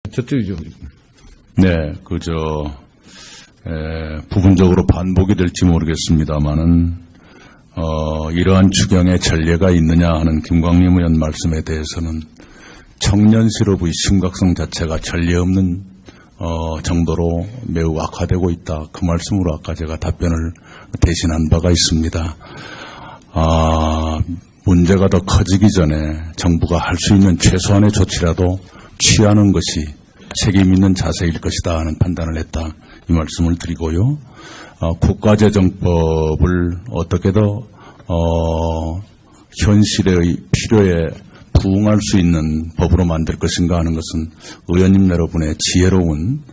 저쪽이죠. 네, 부분적으로 반복이 될지 모르겠습니다만은, 이러한 추경에 전례가 있느냐 하는 김광림 의원 말씀에 대해서는 청년 실업의 심각성 자체가 전례 없는, 정도로 매우 악화되고 있다. 그 말씀으로 아까 제가 답변을 대신한 바가 있습니다. 문제가 더 커지기 전에 정부가 할 수 있는 최소한의 조치라도 취하는 것이 책임 있는 자세일 것이다 하는 판단을 했다. 이 말씀을 드리고요. 국가재정법을 어떻게 더 현실의 필요에 부응할 수 있는 법으로 만들 것인가 하는 것은 의원님 여러분의 지혜로운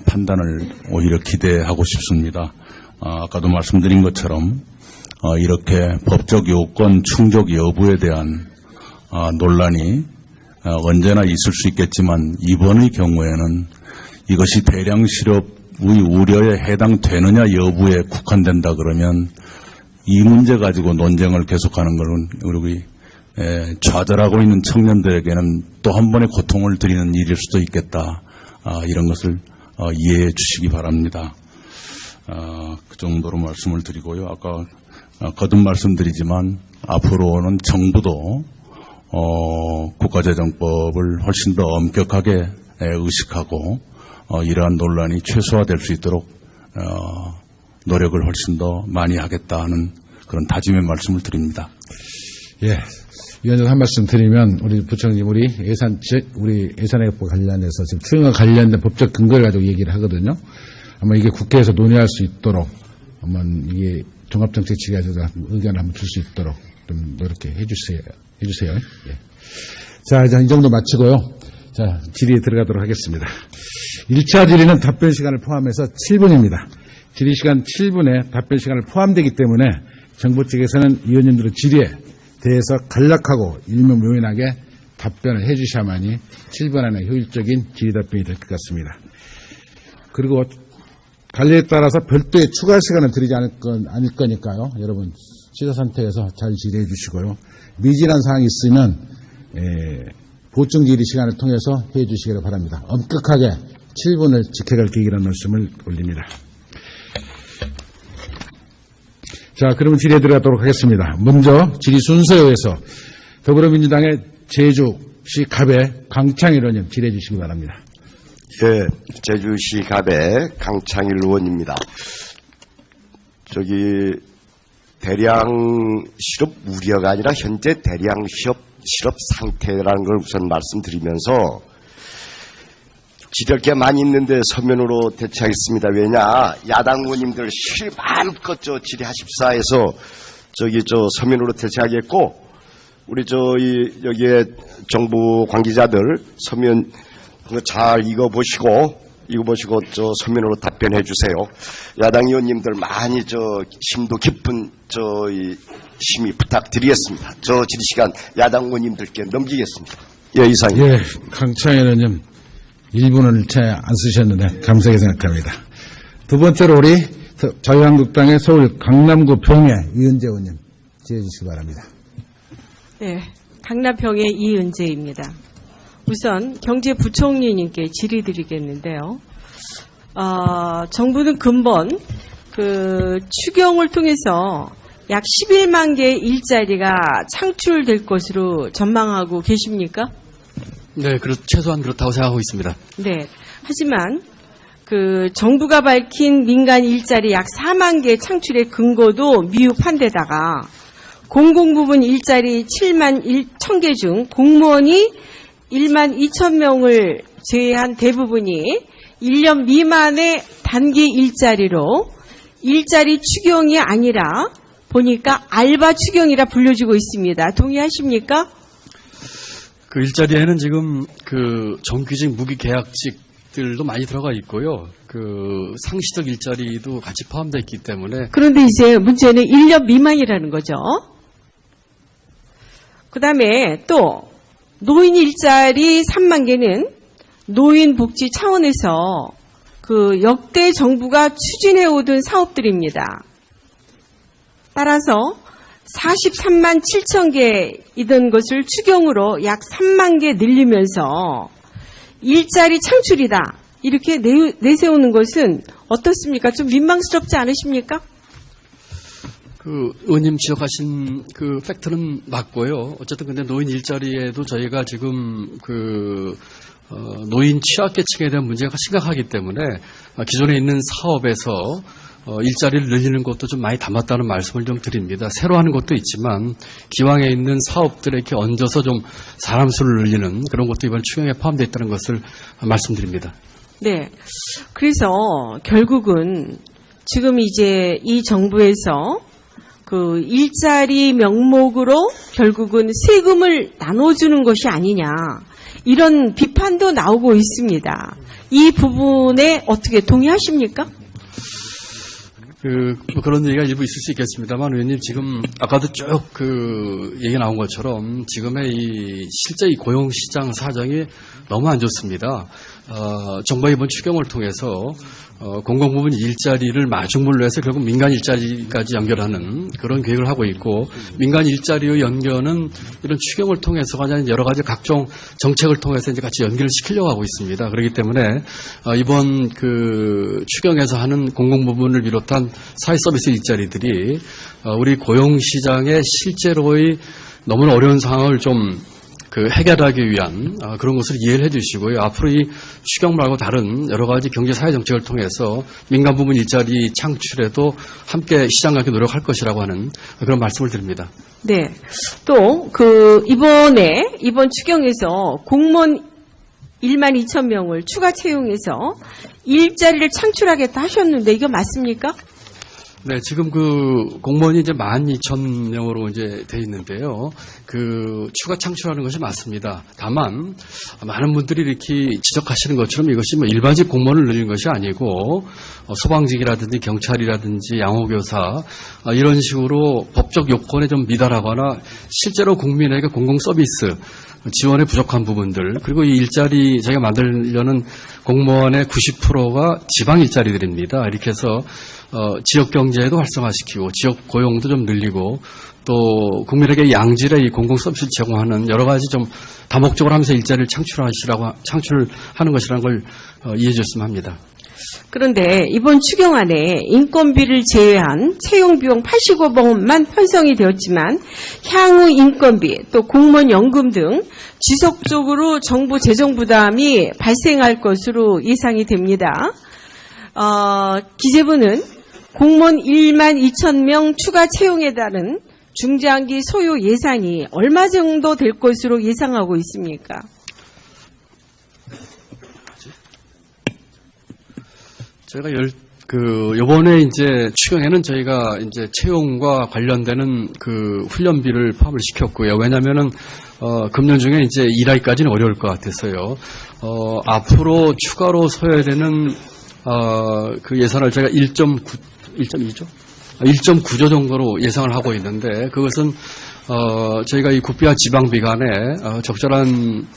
판단을 오히려 기대하고 싶습니다. 아까도 말씀드린 것처럼 이렇게 법적 요건 충족 여부에 대한 논란이 언제나 있을 수 있겠지만 이번의 경우에는 이것이 대량 실업의 우려에 해당되느냐 여부에 국한된다 그러면 이 문제 가지고 논쟁을 계속하는 것은 우리 좌절하고 있는 청년들에게는 또 한 번의 고통을 드리는 일일 수도 있겠다. 이런 것을 이해해 주시기 바랍니다. 그 정도로 말씀을 드리고요. 아까 거듭 말씀드리지만 앞으로는 정부도 국가재정법을 훨씬 더 엄격하게 의식하고 이러한 논란이 최소화될 수 있도록 노력을 훨씬 더 많이 하겠다 하는 그런 다짐의 말씀을 드립니다. 예. 위원님 한 말씀 드리면 우리 부총님 우리 예산회법 관련해서 지금 추경과 관련된 법적 근거를 가지고 얘기를 하거든요. 아마 이게 국회에서 논의할 수 있도록 한번 이게 종합정책치기에서 의견을 한번 줄 수 있도록 좀 노력해 해주세요. 예. 자, 이제 이 정도 마치고요. 자, 질의에 들어가도록 하겠습니다. 1차 질의는 답변 시간을 포함해서 7분입니다. 질의 시간 7분에 답변 시간을 포함되기 때문에 정부 측에서는 위원님들의 질의에 대해서 간략하고 일명요연하게 답변을 해 주셔야만이 7분 안에 효율적인 질의 답변이 될 것 같습니다. 그리고 관리에 따라서 별도의 추가 시간을 드리지 않을 거니까요. 여러분 시사 상태에서 잘 질의해 주시고요. 미진한 사항이 있으면 보충 질의 시간을 통해서 해 주시기를 바랍니다. 엄격하게 7분을 지켜갈 계획이라는 말씀을 올립니다. 자, 그러면 질의에 들어가도록 하겠습니다. 먼저 질의 순서에 의해서 더불어민주당의 제주시 갑의 강창일 의원님 질의해 주시기 바랍니다. 예, 제주시 갑의 강창일 의원입니다. 대량 실업 우려가 아니라 현재 대량 실업 상태라는 걸 우선 말씀드리면서 질의할 게 많이 있는데 서면으로 대체하겠습니다. 왜냐, 야당 의원님들 마음껏 질의하십사 해서 서면으로 대체하겠고, 우리 여기에 정부 관계자들 서면 잘 읽어보시고 서면으로 답변해 주세요. 야당 의원님들 많이 심도 깊은 심의 부탁드리겠습니다. 질의 시간 야당 의원님들께 넘기겠습니다. 예, 이상입니다. 예, 강창일 의원님 1분을 채 안 쓰셨는데 감사하게 생각합니다. 두 번째로 우리 자유한국당의 서울 강남구 병의 이은재 의원님 질의해 주시기 바랍니다. 네, 강남병의 이은재입니다. 우선 경제부총리님께 질의드리겠는데요. 정부는 근본 추경을 통해서 약 11만 개의 일자리가 창출될 것으로 전망하고 계십니까? 네, 최소한 그렇다고 생각하고 있습니다. 네. 하지만 정부가 밝힌 민간 일자리 약 4만 개 창출의 근거도 미흡한 데다가 공공부문 일자리 7만 1천 개 중 공무원이 1만 2천 명을 제외한 대부분이 1년 미만의 단기 일자리로 일자리 추경이 아니라 보니까 알바 추경이라 불려지고 있습니다. 동의하십니까? 그 일자리에는 지금 정규직 무기계약직들도 많이 들어가 있고요. 상시적 일자리도 같이 포함되어 있기 때문에. 그런데 이제 문제는 1년 미만이라는 거죠. 그다음에 또 노인 일자리 3만 개는 노인 복지 차원에서 역대 정부가 추진해 오던 사업들입니다. 따라서 43만 7천 개이던 것을 추경으로 약 3만 개 늘리면서 일자리 창출이다. 이렇게 내세우는 것은 어떻습니까? 좀 민망스럽지 않으십니까? 그 의원님 지적하신 그 팩트는 맞고요. 어쨌든 근데 노인 일자리에도 저희가 지금 그 노인 취약계층에 대한 문제가 심각하기 때문에 기존에 있는 사업에서 일자리를 늘리는 것도 좀 많이 담았다는 말씀을 좀 드립니다. 새로 하는 것도 있지만 기왕에 있는 사업들에 이렇게 얹어서 좀 사람 수를 늘리는 그런 것도 이번 추경에 포함되어 있다는 것을 말씀드립니다. 네. 그래서 결국은 지금 이제 이 정부에서 그 일자리 명목으로 결국은 세금을 나눠주는 것이 아니냐. 이런 비판도 나오고 있습니다. 이 부분에 어떻게 동의하십니까? 그런 얘기가 일부 있을 수 있겠습니다만, 의원님 지금 아까도 쭉 그 얘기 나온 것처럼 지금의 실제 이 고용시장 사정이 너무 안 좋습니다. 정부가 이번 추경을 통해서 공공부문 일자리를 마중물로 해서 결국 민간 일자리까지 연결하는 그런 계획을 하고 있고, 민간 일자리의 연결은 이런 추경을 통해서가 아니라 여러 가지 각종 정책을 통해서 이제 같이 연결을 시키려고 하고 있습니다. 그렇기 때문에 이번 그 추경에서 하는 공공부문을 비롯한 사회서비스 일자리들이 우리 고용시장의 실제로의 너무나 어려운 상황을 좀 해결하기 위한 그런 것을 이해를 해 주시고요. 앞으로 이 추경 말고 다른 여러 가지 경제 사회 정책을 통해서 민간 부문 일자리 창출에도 함께 시장과 함께 노력할 것이라고 하는 그런 말씀을 드립니다. 네. 또 이번 추경에서 공무원 1만 2천 명을 추가 채용해서 일자리를 창출하겠다 하셨는데 이거 맞습니까? 네, 지금 그 공무원이 이제 12,000명으로 이제 돼 있는데요. 그 추가 창출하는 것이 맞습니다. 다만 많은 분들이 이렇게 지적하시는 것처럼 이것이 뭐 일반직 공무원을 늘리는 것이 아니고 소방직이라든지 경찰이라든지 양호교사 이런 식으로 법적 요건에 좀 미달하거나 실제로 국민에게 공공 서비스 지원에 부족한 부분들, 그리고 이 일자리 저희가 만들려는 공무원의 90%가 지방 일자리들입니다. 이렇게 해서 지역 경제도 활성화시키고 지역 고용도 좀 늘리고 또 국민에게 양질의 이 공공 서비스를 제공하는 여러 가지 좀 다목적으로 하면서 일자리를 창출하는 것이라는 걸 이해해 줬으면 합니다. 그런데 이번 추경안에 인건비를 제외한 채용비용 85억 원만 편성이 되었지만 향후 인건비 또 공무원 연금 등 지속적으로 정부 재정 부담이 발생할 것으로 예상이 됩니다. 기재부는 공무원 1만 2천 명 추가 채용에 따른 중장기 소요 예산이 얼마 정도 될 것으로 예상하고 있습니까? 저희가 요번에 이제 추경에는 저희가 이제 채용과 관련되는 그 훈련비를 포함을 시켰고요. 왜냐면은, 금년 중에 이제 일하기까지는 어려울 것 같아서요. 앞으로 추가로 서야 되는, 그 예산을 저희가 1.9조 정도로 예상을 하고 있는데, 그것은, 저희가 이 국비와 지방비 간에, 적절한,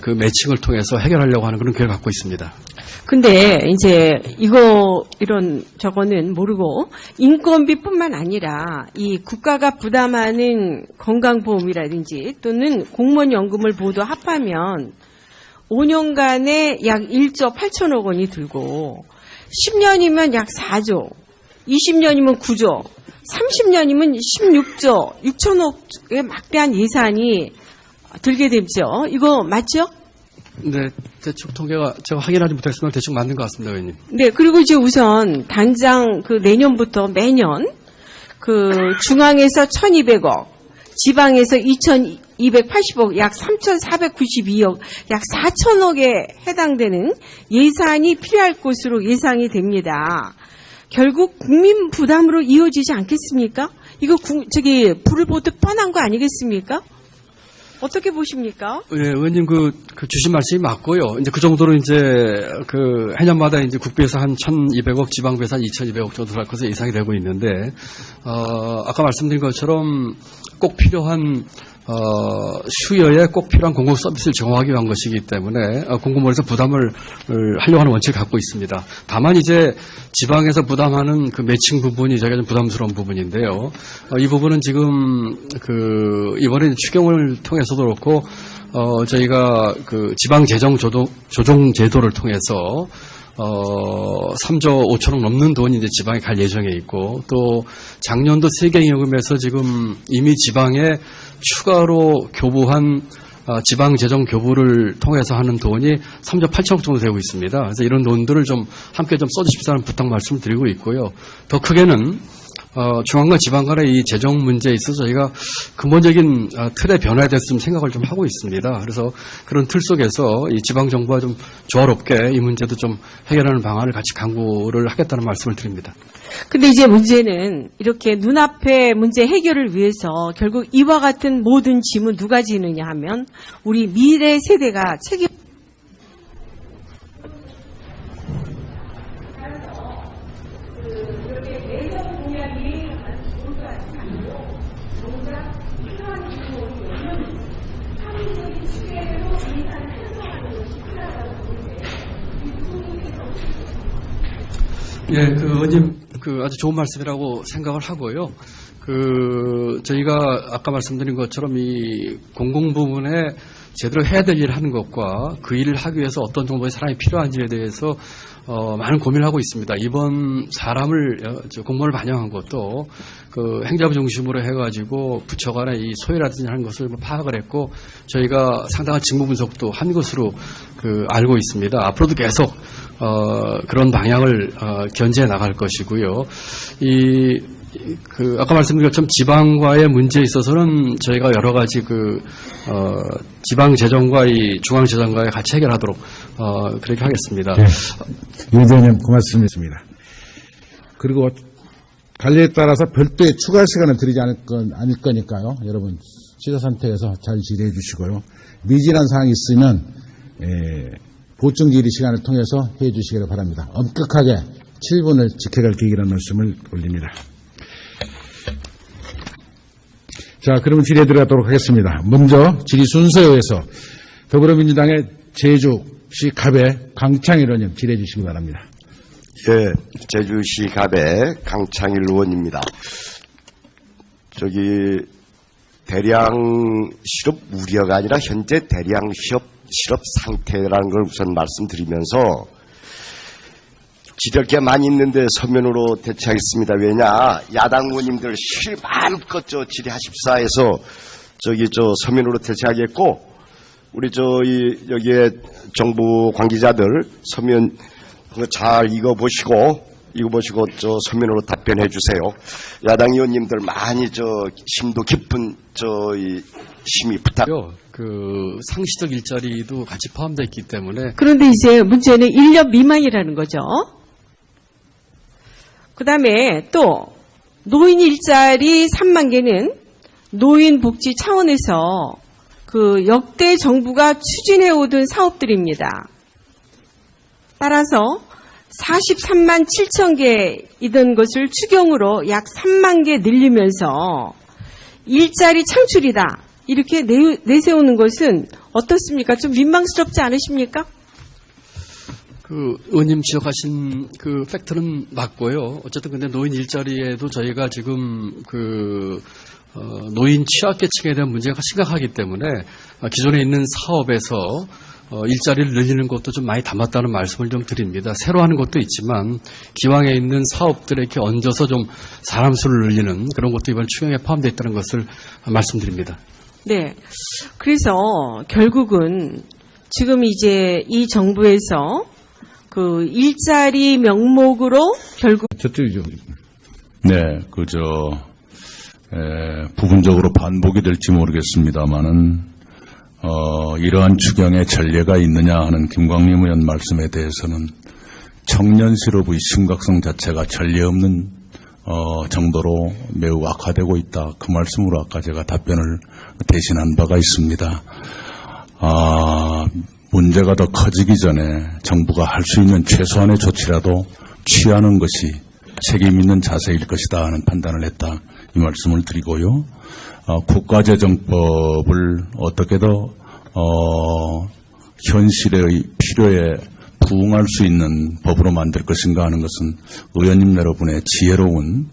그 매칭을 통해서 해결하려고 하는 그런 계획을 갖고 있습니다. 근데 이제 저거는 모르고 인건비뿐만 아니라 이 국가가 부담하는 건강보험이라든지 또는 공무원 연금을 모두 합하면 5년간에 약 1조 8천억 원이 들고 10년이면 약 4조, 20년이면 9조, 30년이면 16조 6천억의 막대한 예산이 들게 되죠. 이거 맞죠? 네, 대충 통계가 제가 확인하지 못했지만 대충 맞는 것 같습니다, 의원님. 네, 그리고 이제 우선 당장 그 내년부터 매년 그 중앙에서 1,200억, 지방에서 2,280억, 약 3,492억, 약 4천억에 해당되는 예산이 필요할 것으로 예상이 됩니다. 결국 국민 부담으로 이어지지 않겠습니까? 이거 불을 보듯 뻔한 거 아니겠습니까? 어떻게 보십니까? 네, 의원님 그 주신 말씀이 맞고요. 이제 그 정도로 이제 그 해년마다 이제 국비에서 한 1,200억, 지방비에서 한 2,200억 정도 할 것으로 예상이 되고 있는데, 아까 말씀드린 것처럼 꼭 필요한 수요에 꼭 필요한 공공 서비스를 제공하기 위한 것이기 때문에 공공부에서 부담을 하려고 하는 원칙을 갖고 있습니다. 다만 이제 지방에서 부담하는 그 매칭 부분이 저희가 좀 부담스러운 부분인데요. 이 부분은 지금 이번에 추경을 통해서도 그렇고 저희가 그 지방 재정 조정 제도를 통해서 3조 5천억 넘는 돈이 이제 지방에 갈 예정에 있고, 또 작년도 세경연금에서 지금 이미 지방에 추가로 교부한 지방 재정 교부를 통해서 하는 돈이 3조 8천억 정도 되고 있습니다. 그래서 이런 돈들을 좀 함께 좀 써주십사는 부탁 말씀을 드리고 있고요. 더 크게는 중앙과 지방 간의 이 재정 문제에 있어서 저희가 근본적인 틀의 변화에 대해서 좀 생각을 좀 하고 있습니다. 그래서 그런 틀 속에서 이 지방 정부와 좀 조화롭게 이 문제도 좀 해결하는 방안을 같이 강구를 하겠다는 말씀을 드립니다. 근데 이제 문제는 이렇게 눈앞의 문제 해결을 위해서 결국 이와 같은 모든 짐은 누가 지느냐 하면 우리 미래 세대가 책임. 예, 의원님, 아주 좋은 말씀이라고 생각을 하고요. 저희가 아까 말씀드린 것처럼 이 공공 부분에 제대로 해야 될 일을 하는 것과 그 일을 하기 위해서 어떤 정도의 사람이 필요한지에 대해서 많은 고민을 하고 있습니다. 이번 공무원을 반영한 것도 행자부 중심으로 해가지고 부처 간의 이 소외라든지 하는 것을 파악을 했고, 저희가 상당한 직무 분석도 한 것으로 알고 있습니다. 앞으로도 계속 그런 방향을 견제해 나갈 것이고요. 아까 말씀드린 것처럼 지방과의 문제에 있어서는 저희가 여러 가지 지방 재정과 이 중앙 재정과의 같이 해결하도록 그렇게 하겠습니다. 네. 유 의원님 고맙습니다. 그리고 관리에 따라서 별도의 추가 시간을 드리지 않을 거니까요. 여러분 시사 상태에서 잘 질의해 주시고요. 미진한 사항이 있으면 보충 질의 시간을 통해서 해 주시기를 바랍니다. 엄격하게 7분을 지켜갈 계획이라는 말씀을 올립니다. 자, 그러면 질의에 들어가도록 하겠습니다. 먼저 질의 순서에 의해서 더불어민주당의 제주시 갑의 강창일 의원님 질의해 주시기 바랍니다. 예, 제주시 갑의 강창일 의원입니다. 대량 실업 우려가 아니라 현재 대량 실업 상태라는 걸 우선 말씀드리면서 지적게 많이 있는데 서면으로 대체하겠습니다. 왜냐, 야당 의원님들 마음껏 질의하십사 해서 서면으로 대체하겠고, 우리 여기에 정부 관계자들 서면 잘 읽어보시고 서면으로 답변해 주세요. 야당 의원님들 많이 심도 깊은 심의 부탁. 상시적 일자리도 같이 포함되어 있기 때문에. 그런데 이제 문제는 1년 미만이라는 거죠. 그 다음에 또 노인 일자리 3만 개는 노인복지 차원에서 역대 정부가 추진해 오던 사업들입니다. 따라서 43만 7천 개이던 것을 추경으로 약 3만 개 늘리면서 일자리 창출이다, 이렇게 내세우는 것은 어떻습니까? 좀 민망스럽지 않으십니까? 의원님 지적하신 팩트는 맞고요. 어쨌든 근데 노인 일자리에도 저희가 지금 노인 취약계층에 대한 문제가 심각하기 때문에 기존에 있는 사업에서 일자리를 늘리는 것도 좀 많이 담았다는 말씀을 좀 드립니다. 새로 하는 것도 있지만 기왕에 있는 사업들에 이렇게 얹어서 좀 사람 수를 늘리는 그런 것도 이번 추경에 포함되어 있다는 것을 말씀드립니다. 네. 그래서 결국은 지금 이제 이 정부에서 일자리 명목으로 결국 저쪽이죠. 네, 부분적으로 반복이 될지 모르겠습니다만은 이러한 추경에 전례가 있느냐 하는 김광림 의원 말씀에 대해서는 청년 실업의 심각성 자체가 전례 없는 정도로 매우 악화되고 있다. 그 말씀으로 아까 제가 답변을 대신한 바가 있습니다. 문제가 더 커지기 전에 정부가 할 수 있는 최소한의 조치라도 취하는 것이 책임 있는 자세일 것이다 하는 판단을 했다, 이 말씀을 드리고요. 국가재정법을 어떻게 더 현실의 필요에 부응할 수 있는 법으로 만들 것인가 하는 것은 의원님 여러분의 지혜로운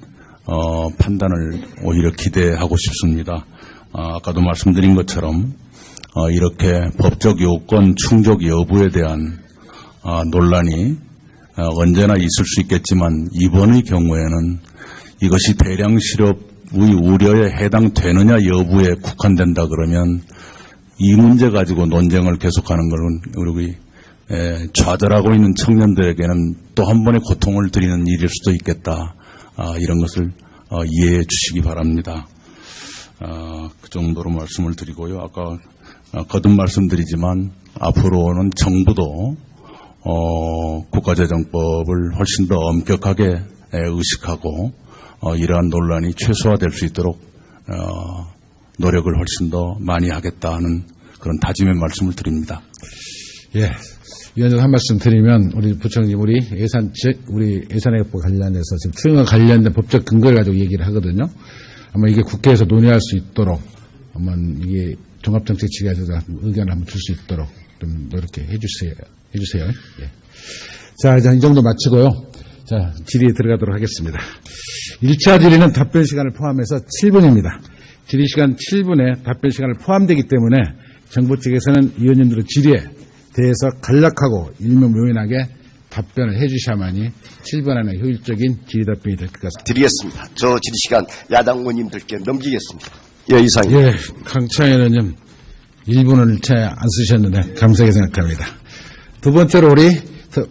판단을 오히려 기대하고 싶습니다. 아까도 말씀드린 것처럼 이렇게 법적 요건 충족 여부에 대한 논란이 언제나 있을 수 있겠지만 이번의 경우에는 이것이 대량 실업의 우려에 해당되느냐 여부에 국한된다 그러면 이 문제 가지고 논쟁을 계속하는 것은 우리 좌절하고 있는 청년들에게는 또 한 번의 고통을 드리는 일일 수도 있겠다. 이런 것을 이해해 주시기 바랍니다. 그 정도로 말씀을 드리고요. 아까 거듭 말씀드리지만 앞으로는 정부도 국가재정법을 훨씬 더 엄격하게 의식하고 이러한 논란이 최소화될 수 있도록 노력을 훨씬 더 많이 하겠다는 그런 다짐의 말씀을 드립니다. 예. 위원님 한 말씀 드리면 우리 부총님 우리 예산회계법 관련해서 지금 추경과 관련된 법적 근거를 가지고 얘기를 하거든요. 아마 이게 국회에서 논의할 수 있도록 한번 이게 종합정책치기에서 의견을 한번 줄 수 있도록 좀 노력해 해주세요. 예. 자, 이제 이 정도 마치고요. 자, 질의에 들어가도록 하겠습니다. 1차 질의는 답변 시간을 포함해서 7분입니다. 질의 시간 7분에 답변 시간을 포함되기 때문에 정부 측에서는 위원님들의 질의에 대해서 간략하고 일명요연하게 답변을 해주셔야만이 7분 안에 효율적인 질의 답변이 될 것 같습니다. 드리겠습니다. 저 질의 시간 야당 의원님들께 넘기겠습니다. 예, 이상입니다. 예, 강창현 의원님 1분을 채 안 쓰셨는데 감사하게 생각합니다. 두 번째로 우리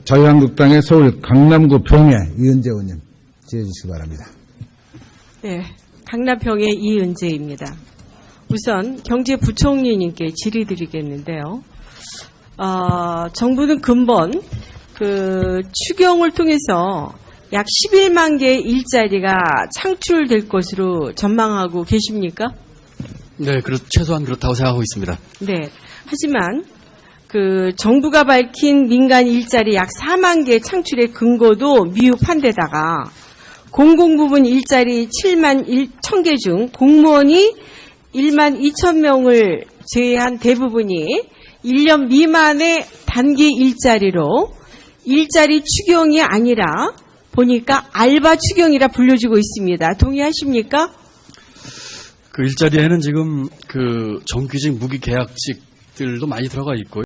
자유한국당의 서울 강남구 병해 이은재 의원님 지혜 주시기 바랍니다. 네, 강남병의 이은재입니다. 우선 경제부총리님께 질의드리겠는데요. 정부는 근본 추경을 통해서 약 11만 개의 일자리가 창출될 것으로 전망하고 계십니까? 네, 최소한 그렇다고 생각하고 있습니다. 네. 하지만 정부가 밝힌 민간 일자리 약 4만 개 창출의 근거도 미흡한데다가 공공부문 일자리 7만 1,000개 중 공무원이 1만 2천 명을 제외한 대부분이 1년 미만의 단기 일자리로 일자리 추경이 아니라 보니까 알바 추경이라 불려지고 있습니다. 동의하십니까? 그 일자리에는 지금 정규직 무기계약직들도 많이 들어가 있고요.